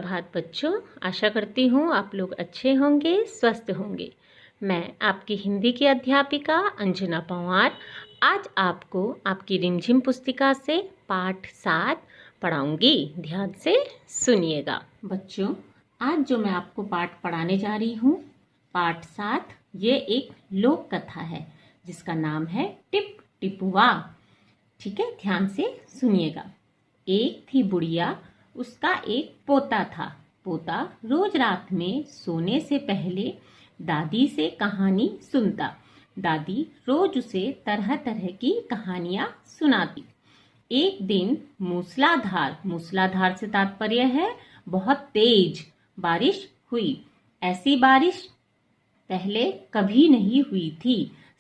सुप्रभात बच्चों। आशा करती हूँ आप लोग अच्छे होंगे, स्वस्थ होंगे। मैं आपकी हिंदी की अध्यापिका अंजना पंवार आज आपको आपकी रिमझिम पुस्तिका से पाठ 7 पढ़ाऊंगी। ध्यान से सुनिएगा बच्चों। आज जो मैं आपको पाठ पढ़ाने जा रही हूँ, पाठ 7, ये एक लोक कथा है जिसका नाम है टिप टिपुआ। ठीक है, ध्यान से सुनिएगा। एक थी बुढ़िया, उसका एक पोता था। पोता रोज रात में सोने से पहले दादी से कहानी सुनता। दादी रोज उसे तरह तरह की कहानियां सुनाती। एक दिन मूसलाधार से तात्पर्य है बहुत तेज बारिश हुई। ऐसी बारिश पहले कभी नहीं हुई थी।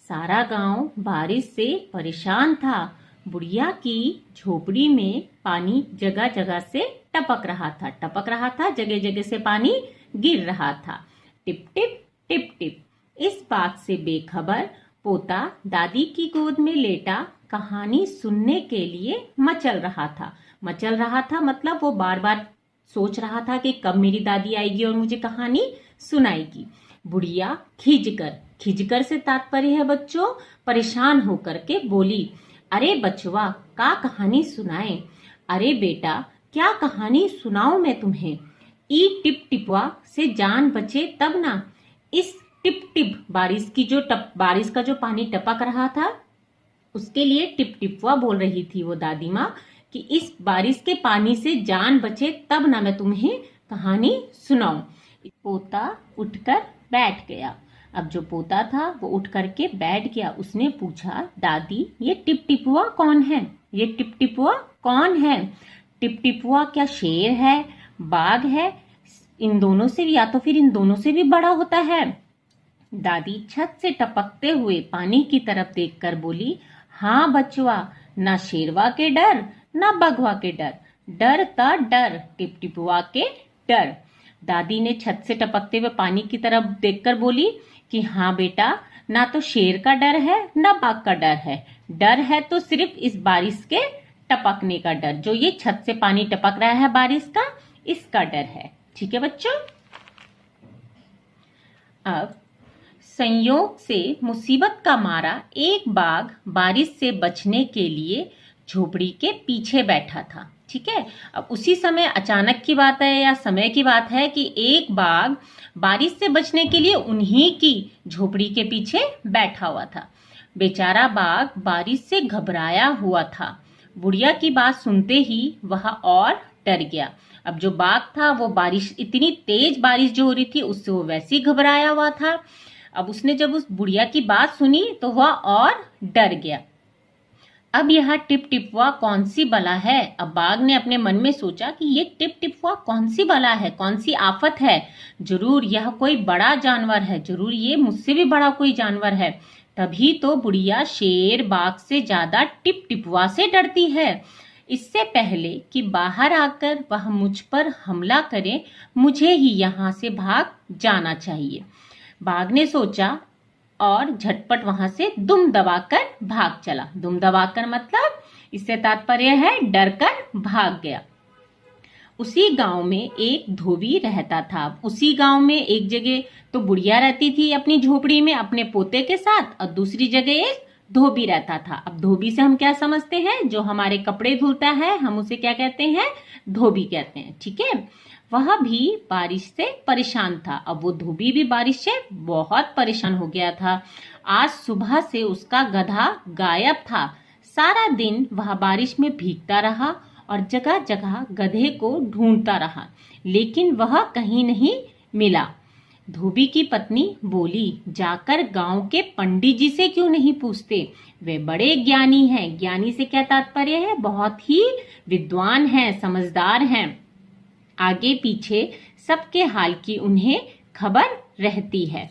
सारा गांव बारिश से परेशान था। बुढ़िया की झोपड़ी में पानी जगह जगह से टपक रहा था, जगह जगह से पानी गिर रहा था। Tip tip tip tip. इस बात से बेखबर पोता दादी की गोद में लेटा कहानी सुनने के लिए मचल रहा था मतलब वो बार बार सोच रहा था कि कब मेरी दादी आएगी और मुझे कहानी सुनाएगी। बुढ़िया खिजकर से तात्पर्य है बच्चों परेशान होकर के बोली, अरे बचवा, का कहानी सुनाए? अरे बेटा, क्या कहानी सुनाऊं मैं तुम्हें? ई टिप टिपवा से जान बचे तब ना। इस टिप टिप बारिश का जो पानी टपक रहा था उसके लिए टिप टिपवा बोल रही थी वो दादी माँ कि इस बारिश के पानी से जान बचे तब ना मैं तुम्हें कहानी सुनाऊं। पोता उठकर बैठ गया। अब जो पोता था वो उठ करके बैठ गया। उसने पूछा, दादी ये टिप टिपुआ कौन है? टिप टिपुआ क्या शेर है, बाघ है? इन दोनों से भी, या तो फिर इन दोनों से भी बड़ा होता है? दादी छत से टपकते हुए पानी की तरफ देखकर बोली, हाँ बचवा, ना शेरवा के डर ना बघवा के डर टिप टिपुआ के डर। दादी ने छत से टपकते हुए पानी की तरफ देखकर बोली कि हाँ बेटा, ना तो शेर का डर है ना बाघ का डर है तो सिर्फ इस बारिश के टपकने का डर, जो ये छत से पानी टपक रहा है बारिश का, इसका डर है। ठीक है बच्चों। अब संयोग से मुसीबत का मारा एक बाघ बारिश से बचने के लिए झोपड़ी के पीछे बैठा था। ठीक है, अब उसी समय अचानक की बात है या समय की बात है कि एक बाघ बारिश से बचने के लिए उन्हीं की झोपड़ी के पीछे बैठा हुआ था। बेचारा बाघ बारिश से घबराया हुआ था। बुढ़िया की बात सुनते ही वह और डर गया। अब जो बाघ था वो इतनी तेज बारिश जो हो रही थी उससे वो वैसे ही घबराया हुआ था। अब उसने जब उस बुढ़िया की बात सुनी तो वह और डर गया। अब यह टिप टिपुआ कौन सी बला है? अब बाघ ने अपने मन में सोचा कि ये टिप टिपुआ कौन सी बला है, कौन सी आफत है? जरूर यह कोई बड़ा जानवर है, जरूर ये मुझसे भी बड़ा कोई जानवर है। तभी तो बुढ़िया शेर बाघ से ज्यादा टिप टिपुआ से डरती है। इससे पहले कि बाहर आकर वह मुझ पर हमला करे, मुझे ही यहाँ से भाग जाना चाहिए। बाघ ने सोचा और झटपट वहां से दुम दबाकर भाग चला। दुम दबाकर मतलब इससे तात्पर्य है डर कर भाग गया। उसी गांव में एक धोबी रहता था। उसी गांव में एक जगह तो बुढ़िया रहती थी अपनी झोपड़ी में अपने पोते के साथ, और दूसरी जगह एक धोबी रहता था। अब धोबी से हम क्या समझते हैं? जो हमारे कपड़े धुलता है, हम उसे क्या कहते हैं? धोबी कहते हैं। ठीक है, वह भी बारिश से परेशान था। अब वो धोबी भी बारिश से बहुत परेशान हो गया था। आज सुबह से उसका गधा गायब था। सारा दिन वह बारिश में भीगता रहा और जगह जगह गधे को ढूंढता रहा, लेकिन वह कहीं नहीं मिला। धोबी की पत्नी बोली, जाकर गांव के पंडित जी से क्यों नहीं पूछते? वे बड़े ज्ञानी हैं। ज्ञानी से क्या तात्पर्य है? बहुत ही विद्वान हैं, समझदार हैं। आगे पीछे सबके हाल की उन्हें खबर रहती है।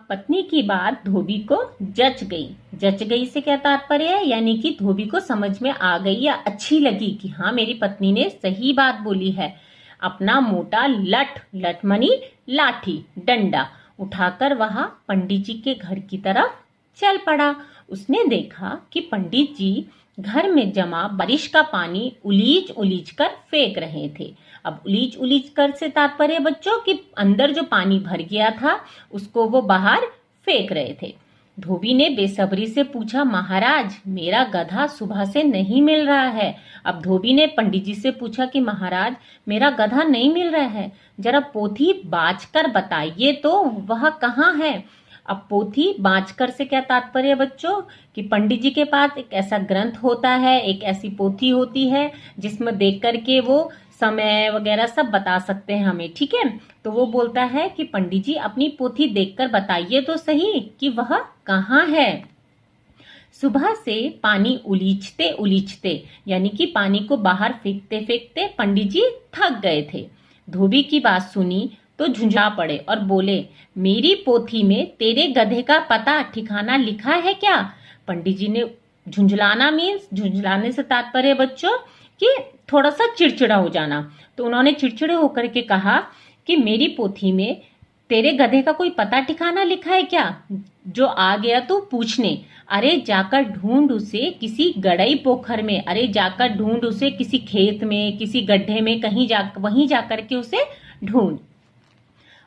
पत्नी की बात धोबी को जच गई से क्या तात्पर्य है? यानी कि धोबी को समझ में आ गई या अच्छी लगी कि हाँ मेरी पत्नी ने सही बात बोली है। अपना मोटा लठ मनी लाठी डंडा उठाकर वह पंडित जी के घर की तरफ चल पड़ा। उसने देखा कि पंडित जी घर में जमा बारिश का पानी उलीच उलीच कर फेंक रहे थे। अब उलीच उलीच कर से तात्पर्य बच्चों कि अंदर जो पानी भर गया था उसको वो बाहर फेंक रहे थे। धोबी ने बेसब्री से पूछा, महाराज मेरा गधा सुबह से नहीं मिल रहा है। अब धोबी ने पंडित जी से पूछा कि महाराज मेरा गधा नहीं मिल रहा है, जरा पोथी बाँच कर बताइए तो वह कहाँ है। अब पोथी बाँच कर से क्या तात्पर्य बच्चों कि पंडित जी के पास एक ऐसा ग्रंथ होता है, एक ऐसी पोथी होती है जिसमें देख करके वो समय वगैरह सब बता सकते हैं हमें, ठीक है। तो वो बोलता है कि पंडित जी अपनी पोथी देखकर बताइए तो सही कि वह कहाँ है। सुबह से पानी उलीचते उलीचते यानी कि पानी को बाहर फेंकते फेंकते पंडित जी थक गए थे। धोबी की बात सुनी तो झुंझा पड़े और बोले, मेरी पोथी में तेरे गधे का पता ठिकाना लिखा है क्या। पंडित जी ने झुंझलाना मीन्स झुंझलाने से तात्पर्य बच्चों कि थोड़ा सा चिड़चिड़ा हो जाना। तो उन्होंने चिड़चिड़े होकर के कहा कि मेरी पोथी में तेरे गधे का कोई पता ठिकाना लिखा है क्या, जो आ गया तो पूछने। अरे जाकर ढूंढ उसे किसी गड़ई पोखर में, अरे जाकर ढूंढ उसे किसी खेत में, किसी गड्ढे में, वहीं जाकर के उसे ढूंढ।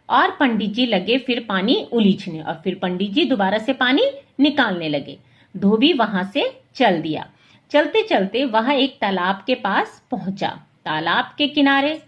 और पंडित जी लगे फिर पानी उलीचने और फिर पंडित जी दोबारा से पानी निकालने लगे। धोबी वहां से चल दिया। चलते चलते वह एक तालाब के पास पहुंचा। तालाब के किनारे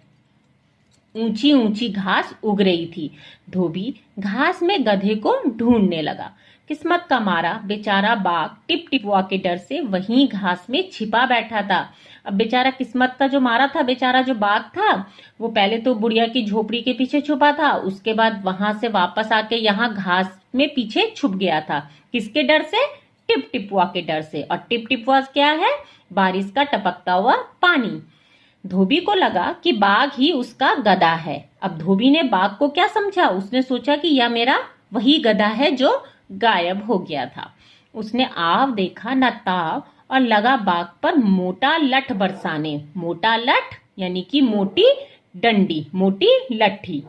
ऊंची ऊंची घास उग रही थी। धोबी घास में गधे को ढूंढने लगा। किस्मत का मारा बेचारा बाघ टिप टिपुआ के डर से वहीं घास में छिपा बैठा था। अब बेचारा किस्मत का जो मारा था, बेचारा जो बाघ था वो पहले तो बुढ़िया की झोपड़ी के पीछे छुपा था, उसके बाद वहां से वापस आके यहाँ घास में पीछे छुप गया था। किसके डर से? टिप टिपुआ के डर से। और टिप टिपुआ क्या है? बारिश का टपकता हुआ पानी। धोबी को लगा कि बाघ ही उसका गधा है। अब धोबी ने बाघ को क्या समझा? उसने सोचा कि यह मेरा वही गधा है जो गायब हो गया था। उसने आव देखा न ताव और लगा बाघ पर मोटा लठ बरसाने। मोटा लठ यानी कि मोटी डंडी, मोटी लट्ठी।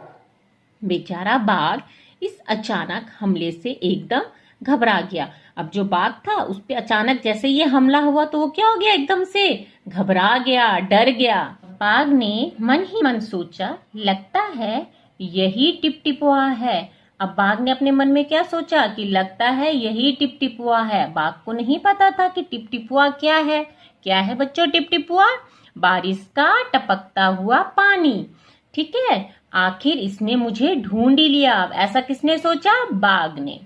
बेचारा बाघ इस अचानक हमले से एकदम घबरा गया। अब जो बाघ था उस पे अचानक जैसे ये हमला हुआ तो वो क्या हो गया? एकदम से घबरा गया, डर गया। बाघ ने मन ही मन सोचा, लगता है यही टिप टिपुआ है। अब बाघ ने अपने मन में क्या सोचा कि लगता है यही टिप टिपुआ है। बाघ को नहीं पता था कि टिप टिपुआ क्या है। क्या है बच्चों टिप टिपुआ? बारिश का टपकता हुआ पानी, ठीक है। आखिर इसने मुझे ढूंढ ही लिया। ऐसा किसने सोचा? बाघ ने।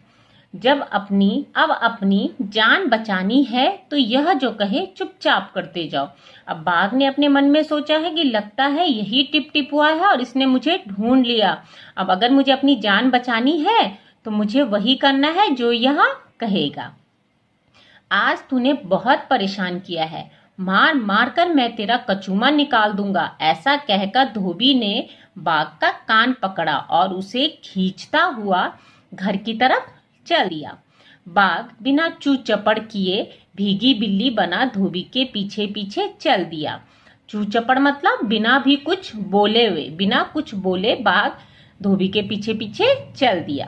अब अपनी जान बचानी है तो यह जो कहे चुपचाप करते जाओ। अब बाघ ने अपने मन में सोचा है कि लगता है यही टिप टिपुआ है और इसने मुझे ढूंढ लिया। अब अगर मुझे अपनी जान बचानी है तो मुझे वही करना है जो यह कहेगा। आज तूने बहुत परेशान किया है, मार मार कर मैं तेरा कचूमा निकाल दूंगा। ऐसा कहकर धोबी ने बाघ का कान पकड़ा और उसे खींचता हुआ घर की तरफ चल दिया। बाघ बिना चू चपड़ किए भीगी बिल्ली बना धोबी के पीछे पीछे चल दिया। चू चपड़ मतलब बिना भी कुछ बोले हुए, बिना कुछ बोले बाघ धोबी के पीछे पीछे चल दिया।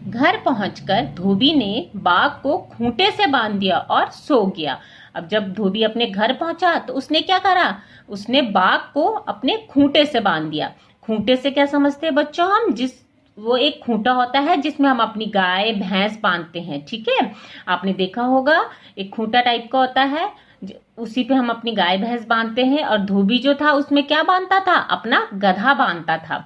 घर पहुंचकर धोबी ने बाघ को खूंटे से बांध दिया और सो गया। अब जब धोबी अपने घर पहुंचा तो उसने क्या करा? उसने बाघ को अपने खूंटे से बांध दिया। खूंटे से क्या समझते हैं बच्चों हम? वो एक खूंटा होता है जिसमें हम अपनी गाय भैंस बांधते हैं, ठीक है। आपने देखा होगा एक खूंटा टाइप का होता है, उसी पे हम अपनी गाय भैंस बांधते हैं। और धोबी जो था उसमें क्या बांधता था? अपना गधा बांधता था।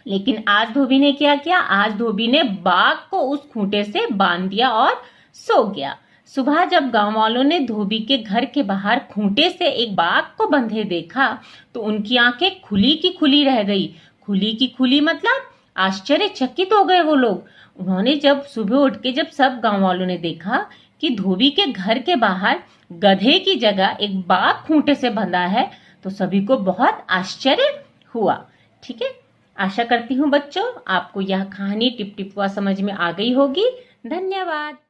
लेकिन आज धोबी ने क्या किया? आज धोबी ने बाघ को उस खूंटे से बांध दिया और सो गया। सुबह जब गांव वालों ने धोबी के घर के बाहर खूंटे से एक बाघ को बंधे देखा तो उनकी आंखें खुली की खुली रह गई। खुली की खुली मतलब आश्चर्यचकित हो गए वो लोग। उन्होंने जब सुबह उठ के जब सब गांव वालों ने देखा कि धोबी के घर के बाहर गधे की जगह एक बाघ खूंटे से बंधा है तो सभी को बहुत आश्चर्य हुआ, ठीक है। आशा करती हूँ बच्चों आपको यह कहानी टिप टिपुआ समझ में आ गई होगी। धन्यवाद।